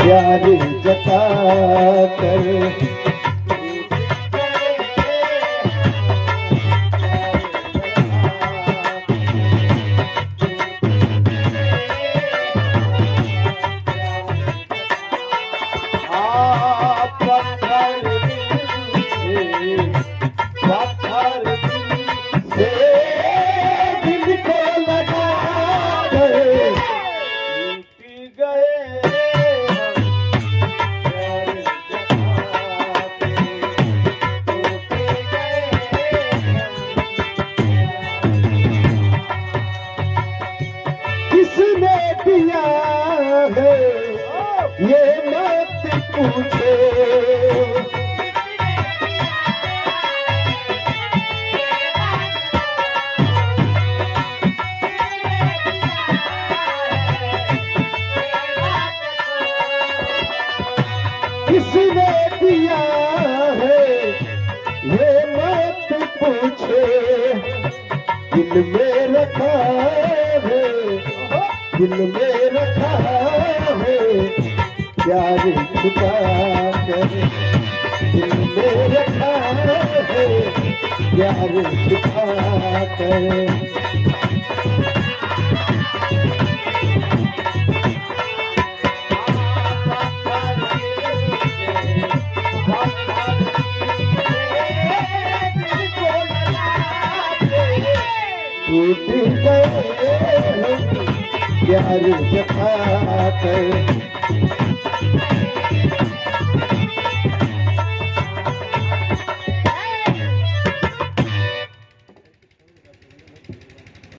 प्यार जता कर। किसने दिया है ये मत पूछो, किसने दिया है ये मत पूछो, दिल में रखा है, दिल में रखा है प्यार छुपा कर, दिल में रखा है प्यार छुपा कर। टूट गए प्यार जता कर।